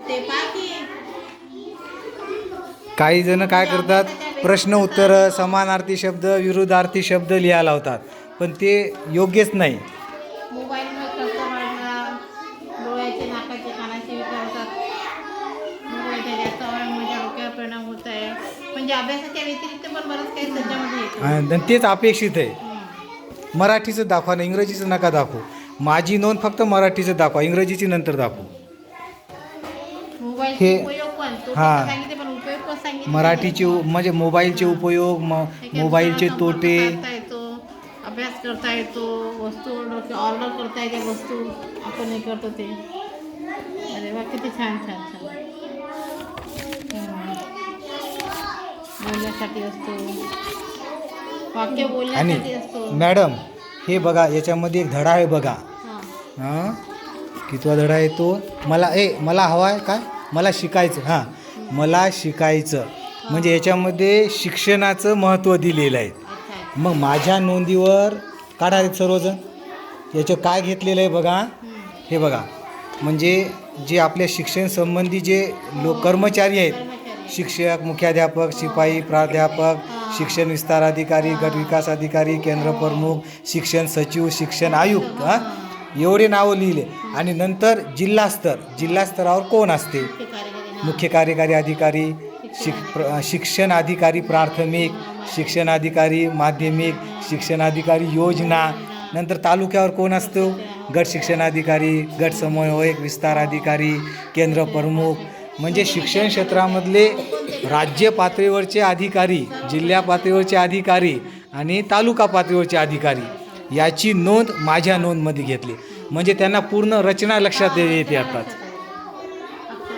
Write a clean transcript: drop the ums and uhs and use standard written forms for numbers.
ते बाकी काही जण काय करतात, प्रश्न उत्तर समानार्थी शब्द विरुद्धार्थी शब्द लिहायला लावतात, पण ते योग्यच नाही. मोबाईलमुळे खर्च वाढला, डोळ्याचे नाकाचे कानाचे विकार होतात. मोबाईलच्या जास्त वापरामुळे डोक्यावर परिणाम होत आहे. म्हणजे अभ्यासाच्या व्यतिरिक्त पण बरंच काही त्याच्यामध्ये येतं. आणि तेच अपेक्षित आहे. मराठीचं दाखवा ना, इंग्रजीचं नका दाखवू. माझी नोंद फक्त मराठीचं दाखवा, इंग्रजीची नंतर दाखवू. मोबाईलचे उपयोग पण हां. सांगितले, पण उपयोग पण सांगितले. मराठीचे म्हणजे मोबाईलचे उपयोग, मोबाईलचे तोटे. अभ्यास करता येतो, वस्तू ऑर्डर करता येते, वस्तू आपण हे करतो ते. अरे वा, किती छान छान छान. बोलण्यासाठी असतो, वाक्य बोलण्यासाठी असतो. मॅडम हे बघा, याच्यामध्ये एक धडा आहे बघा. हां, कितवा धडा आहे तो? मला हवा आहे काय? मला शिकायचं. हां, मला शिकायचं म्हणजे याच्यामध्ये शिक्षणाचं महत्त्व दिलेलं आहे. मग माझ्या नोंदीवर काढा रे सर्वजण. याचं काय घेतलेलं आहे बघा. हे बघा, म्हणजे जे आपल्या शिक्षण संबंधी जे कर्मचारी आहेत, शिक्षक, मुख्याध्यापक, शिपाई, प्राध्यापक, शिक्षण विस्तार अधिकारी, गट विकास अधिकारी, केंद्र प्रमुख, शिक्षण सचिव, शिक्षण आयुक्त, एवढे नावं लिहिले. आणि नंतर जिल्हा स्तरावर कोण असते? मुख्य कार्यकारी अधिकारी, शिक्षण अधिकारी प्राथमिक, शिक्षण अधिकारी माध्यमिक, शिक्षण अधिकारी योजना. नंतर तालुक्यावर कोण असतो? गट शिक्षण अधिकारी, गट समन्वयक, विस्तार अधिकारी, केंद्र प्रमुख. म्हणजे शिक्षण क्षेत्रामधले राज्य पातळीवरचे अधिकारी, जिल्हा पातळीवरचे अधिकारी आणि तालुका पातळीवरचे अधिकारी याची नोंद माझ्या नोंदमध्ये घेतली. म्हणजे त्यांना पूर्ण रचना लक्षात येते.